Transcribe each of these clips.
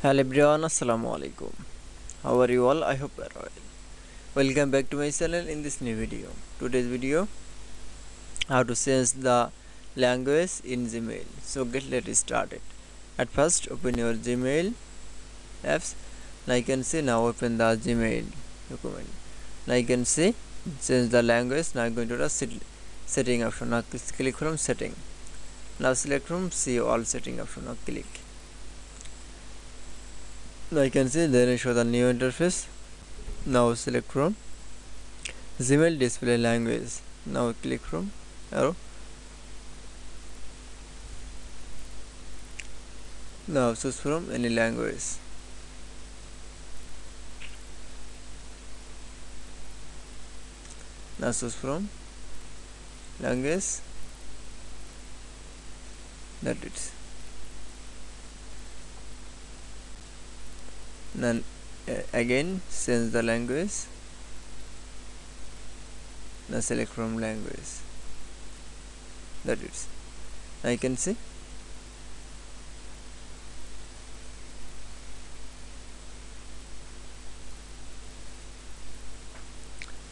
Hello everyone, assalamu alaikum. How are you all? I hope you are well. Welcome back to my channel in this new video. Today's video, how to change the language in Gmail. So let's start it. At first, open your Gmail apps. Now you can see, now open the Gmail document. Now you can see change the language. Now going to the setting option. Now click from setting. Now select from see all setting option. Now click. Now you can see then show the new interface. Now select from Gmail display language. Now click from arrow. Now choose from any language. Now choose from language. That it. Then again change the language. Now select from language. That is. Now you can see.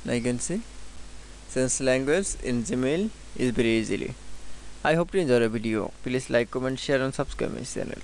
Now you can see. Change language in Gmail is very easily. I hope you enjoy the video. Please like, comment, share and subscribe my channel.